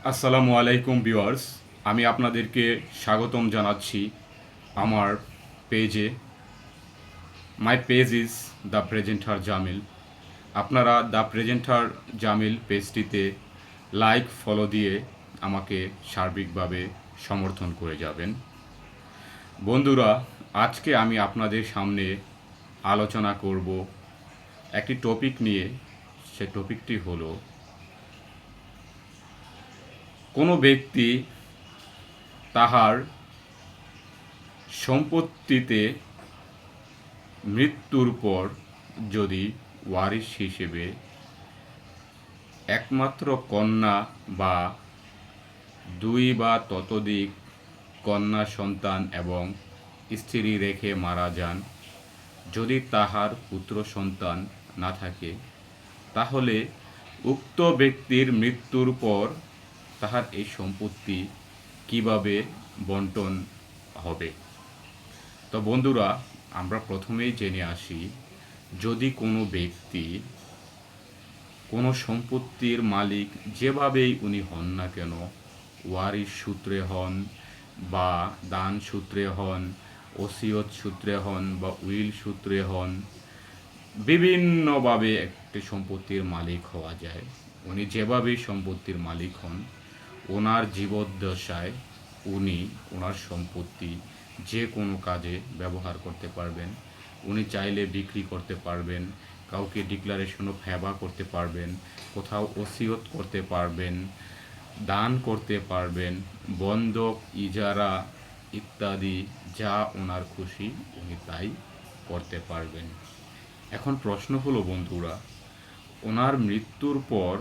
আসসালামু আলাইকুম ভিউয়ার্স, আমি আপনাদেরকে স্বাগতম জানাচ্ছি আমার পেজে। My page is the presenter Jamil. আপনারা দ্য প্রেজেন্টার জামিল পেজটিতে লাইক ফলো দিয়ে আমাকে সার্বিকভাবে সমর্থন করে যাবেন। বন্ধুরা, আজকে আমি আপনাদের সামনে আলোচনা করব একটি টপিক নিয়ে। সে টপিকটি হলো, কোনো ব্যক্তি তাহার সম্পত্তিতে মৃত্যুর পর যদি ওয়ারিশ হিসেবে একমাত্র কন্যা বা দুই বা ততোধিক কন্যা সন্তান এবং স্ত্রী রেখে মারা যান, যদি তাহার পুত্র সন্তান না থাকে, তাহলে উক্ত ব্যক্তির মৃত্যুর পর তাহার এই সম্পত্তি কিভাবে বন্টন হবে। তো বন্ধুরা, আমরা প্রথমেই জেনে আসি, যদি কোনো ব্যক্তি কোনো সম্পত্তির মালিক যেভাবেই উনি হন না কেন, ওয়ারিশ সূত্রে হন বা দান সূত্রে হন, ওসিয়ত সূত্রে হন বা উইল সূত্রে হন, বিভিন্নভাবে একটি সম্পত্তির মালিক হওয়া যায়। উনি যেভাবেই সম্পত্তির মালিক হন, ওনার জীবদ্দশায় উনি ওনার সম্পত্তি যে কোনো কাজে ব্যবহার করতে পারবেন। উনি চাইলে বিক্রি করতে পারবেন, কাউকে ডিক্লারেশন অফ হেবা করতে পারবেন, কোথাও ওসিয়ত করতে পারবেন, দান করতে পারবেন, বন্ধক, ইজারা ইত্যাদি যা ওনার খুশি উনি তাই করতে পারবেন। এখন প্রশ্ন হলো বন্ধুরা, ওনার মৃত্যুর পর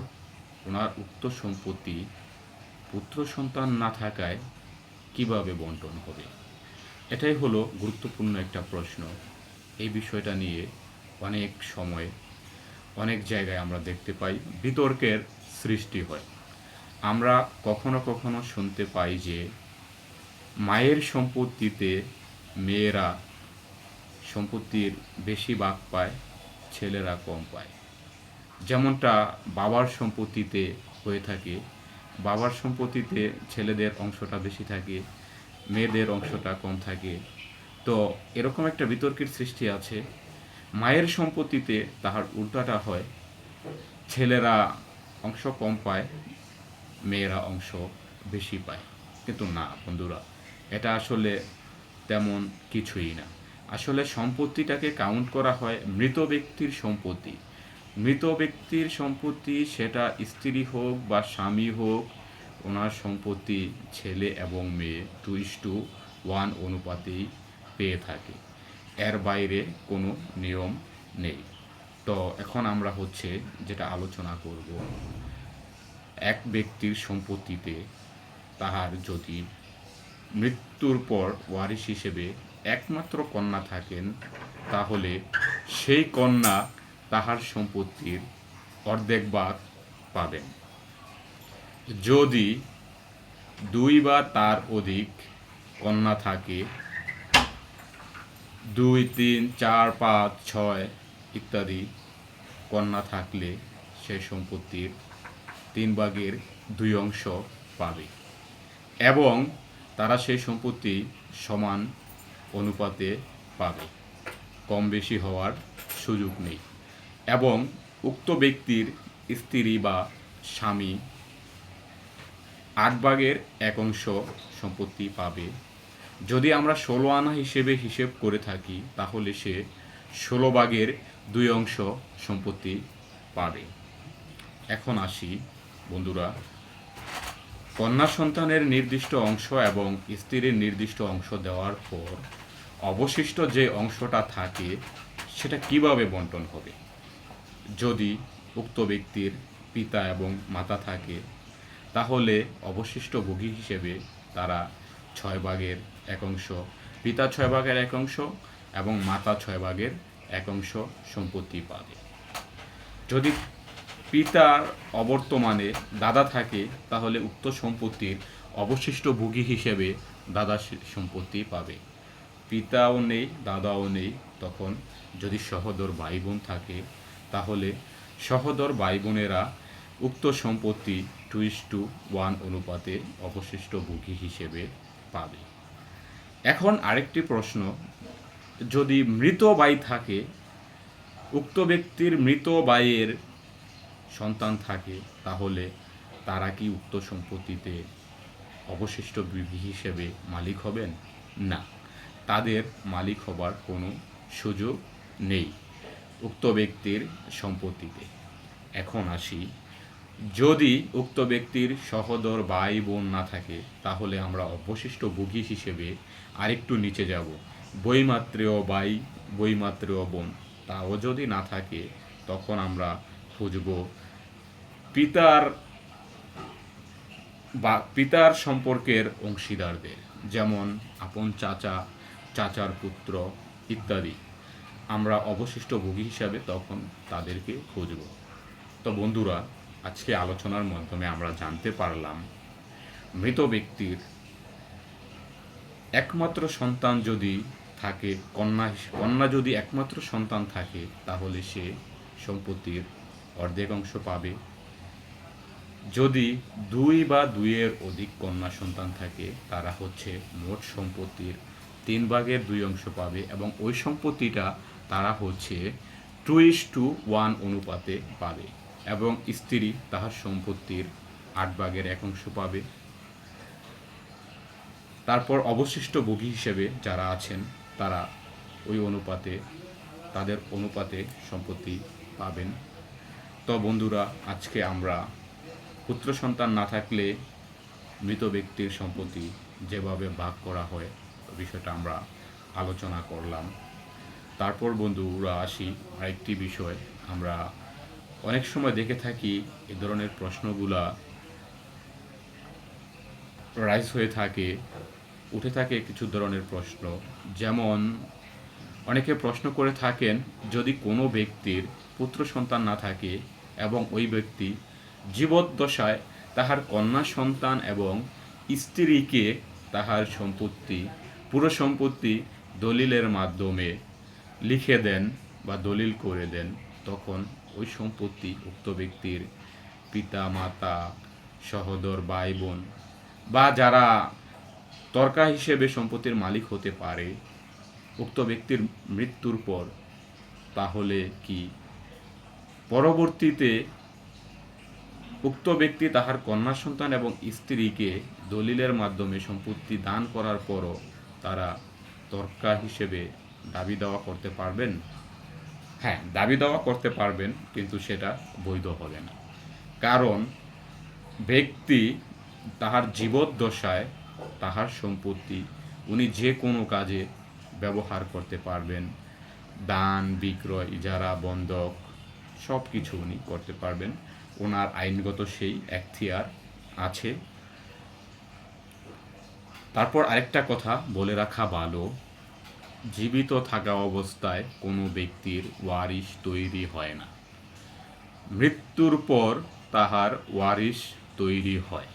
ওনার উক্ত সম্পত্তি পুত্র সন্তান না থাকায় কিভাবে বন্টন হবে? এটাই হলো গুরুত্বপূর্ণ একটা প্রশ্ন। এই বিষয়টা নিয়ে অনেক সময় অনেক জায়গায় আমরা দেখতে পাই বিতর্কের সৃষ্টি হয়। আমরা কখনো কখনো শুনতে পাই যে মায়ের সম্পত্তিতে মেয়েরা সম্পত্তির বেশি ভাগ পায়, ছেলেরা কম পায়। যেমনটা বাবার সম্পত্তিতে হয়ে থাকে, বাবার সম্পত্তিতে ছেলেদের অংশটা বেশি থাকে, মেয়েদের অংশটা কম থাকে। তো এরকম একটা বিতর্কের সৃষ্টি আছে। মায়ের সম্পত্তিতে তাহার উল্টাটা হয়, ছেলেরা অংশ কম পায়, মেয়েরা অংশ বেশি পায়। কিন্তু না বন্ধুরা, এটা আসলে তেমন কিছুই না। আসলে সম্পত্তিটাকে কাউন্ট করা হয় মৃত ব্যক্তির সম্পত্তি। মৃত ব্যক্তির সম্পত্তি, সেটা স্ত্রী হোক বা স্বামী হোক, ওনার সম্পত্তি ছেলে এবং মেয়ে 2:1 অনুপাতেই পেয়ে থাকে। এর বাইরে কোনো নিয়ম নেই। তো এখন আমরা যেটা আলোচনা করব, এক ব্যক্তির সম্পত্তিতে তাহার যদি মৃত্যুর পর ওয়ারিশ হিসেবে একমাত্র কন্যা থাকেন, তাহলে সেই কন্যা তাহার সম্পত্তির অর্ধেক ভাগ পাবেন। যদি দুই বা তার অধিক কন্যা থাকে, 2, 3, 4, 5, 6 ইত্যাদি কন্যা থাকলে সেই সম্পত্তির 3/2 পাবে এবং তারা সেই সম্পত্তি সমান অনুপাতে পাবে, কম বেশি হওয়ার সুযোগ নেই। এবং উক্ত ব্যক্তির স্ত্রী বা স্বামী 8/1 সম্পত্তি পাবে। যদি আমরা 16 আনা হিসেবে হিসেব করে থাকি, তাহলে সে 16/2 সম্পত্তি পাবে। এখন আসি বন্ধুরা, কন্যা সন্তানের নির্দিষ্ট অংশ এবং স্ত্রীর নির্দিষ্ট অংশ দেওয়ার পর অবশিষ্ট যে অংশটা থাকে, সেটা কিভাবে বন্টন হবে। যদি উক্ত ব্যক্তির পিতা এবং মাতা থাকে, তাহলে অবশিষ্ট ভোগী হিসেবে তারা 6/1, পিতা 6/1 এবং মাতা 6/1 সম্পত্তি পাবে। যদি পিতার অবর্তমানে দাদা থাকে, তাহলে উক্ত সম্পত্তির অবশিষ্ট ভোগী হিসেবে দাদা সম্পত্তি পাবে। পিতাও নেই, দাদাও নেই, তখন যদি সহোদর ভাই বোন থাকে, তাহলে সহোদর ভাই বোনেরা উক্ত সম্পত্তি 2:1 অনুপাতে অবশিষ্ট ভোগী হিসেবে পাবে। এখন আরেকটি প্রশ্ন, যদি মৃত ভাই থাকে, উক্ত ব্যক্তির মৃত ভাইয়ের সন্তান থাকে, তাহলে তারা কি উক্ত সম্পত্তিতে অবশিষ্ট ভোগী হিসেবে মালিক হবেন? না, তাদের মালিক হবার কোনো সুযোগ নেই উক্ত ব্যক্তির সম্পত্তিতে। এখন আসি, যদি উক্ত ব্যক্তির সহোদর ভাই বোন না থাকে, তাহলে আমরা অবশিষ্ট ভোগী হিসেবে আরেকটু নিচে যাব, বৈমাত্রেয় ভাই বৈমাত্রেয় বোন, তাও যদি না থাকে, তখন আমরা খুঁজব পিতার বা পিতার সম্পর্কের অংশীদারদের, যেমন আপন চাচা, চাচার পুত্র ইত্যাদি। আমরা অবশিষ্ট ভোগী হিসাবে তখন তাদেরকে খুঁজব। তো বন্ধুরা, আজকে আলোচনার মাধ্যমে আমরা জানতে পারলাম মৃত ব্যক্তির একমাত্র সন্তান যদি থাকে, কন্যা যদি একমাত্র সন্তান থাকে, তাহলে সে সম্পত্তির অর্ধেক অংশ পাবে। যদি 2 বা 2-এর অধিক কন্যা সন্তান থাকে, তারা হচ্ছে মোট সম্পত্তির 3/2 অংশ পাবে, এবং ওই সম্পত্তিটা তারা হচ্ছে 2:1 অনুপাতে পাবে, এবং স্ত্রী তাহার সম্পত্তির 8/1 অংশ পাবে। তারপর অবশিষ্ট ভোগী হিসেবে যারা আছেন, তারা ওই অনুপাতে, তাদের অনুপাতে সম্পত্তি পাবেন। তো বন্ধুরা, আজকে আমরা পুত্র সন্তান না থাকলে মৃত ব্যক্তির সম্পত্তি যেভাবে ভাগ করা হয়, বিষয়টা আমরা আলোচনা করলাম। তারপর বন্ধুরা আসি আরেকটি বিষয়, আমরা অনেক সময় দেখে থাকি এই ধরনের প্রশ্নগুলা রাইজ হয়ে থাকে, উঠে থাকে কিছু ধরনের প্রশ্ন, যেমন অনেকে প্রশ্ন করে থাকেন, যদি কোনো ব্যক্তির পুত্র সন্তান না থাকে এবং ওই ব্যক্তি জীবদ্দশায় তাহার কন্যা সন্তান এবং স্ত্রীকে তাহার সম্পত্তি, পুরো সম্পত্তি দলিলের মাধ্যমে লিখে দেন বা দলিল করে দেন, তখন ওই সম্পত্তি উক্ত ব্যক্তির পিতা মাতা, সহোদর ভাই বোন বা যারা তর্কা হিসেবে সম্পত্তির মালিক হতে পারে উক্ত ব্যক্তির মৃত্যুর পর, তাহলে কি পরবর্তীতে উক্ত ব্যক্তি তাহার কন্যা সন্তান এবং স্ত্রীকে দলিলের মাধ্যমে সম্পত্তি দান করার পরও তারা তর্কা হিসেবে দাবি দাওয়া করতে পারবেন? হ্যাঁ, দাবি দাওয়া করতে পারবেন, কিন্তু সেটা বৈধ হবে না। কারণ ব্যক্তি তাহার জীবদ্দশায় তাহার সম্পত্তি উনি যে কোনো কাজে ব্যবহার করতে পারবেন। দান, বিক্রয়, ইজারা, বন্ধক সব কিছু উনি করতে পারবেন, ওনার আইনগত সেই এখতিয়ার আছে। তারপর আরেকটা কথা বলে রাখা ভালো, জীবিত থাকা অবস্থায় কোনো ব্যক্তির ওয়ারিশ তৈরি হয় না, মৃত্যুর পর তাহার ওয়ারিশ তৈরি হয়।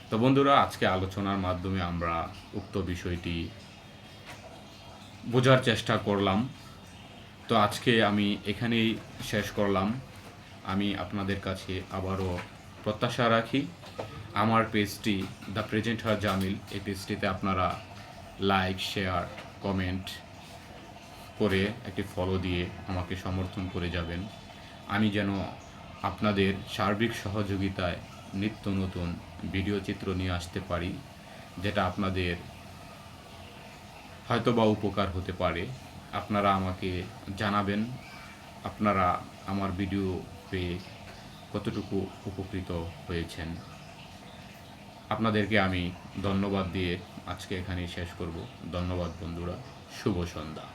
তো বন্ধুরা, আজকে আলোচনার মাধ্যমে আমরা উক্ত বিষয়টি বোঝার চেষ্টা করলাম। তো আজকে আমি এখানেই শেষ করলাম। আমি আপনাদের কাছে আবারও প্রত্যাশা রাখি, আমার পেজটি দ্য প্রেজেন্টার জামিল, এই পেজটিতে আপনারা লাইক, শেয়ার, কমেন্ট করে একটি ফলো দিয়ে আমাকে সমর্থন করে যাবেন। আমি যেন আপনাদের সার্বিক সহযোগিতায় নিত্য নতুন ভিডিও চিত্র নিয়ে আসতে পারি, যেটা আপনাদের হয়তোবা উপকার হতে পারে। আপনারা আমাকে জানাবেন আপনারা আমার ভিডিও পেয়ে কতটুকু উপকৃত হয়েছেন। আপনাদেরকে আমি ধন্যবাদ দিয়ে আজকে এখানেই শেষ করব। ধন্যবাদ বন্ধুরা, শুভ সন্ধ্যা।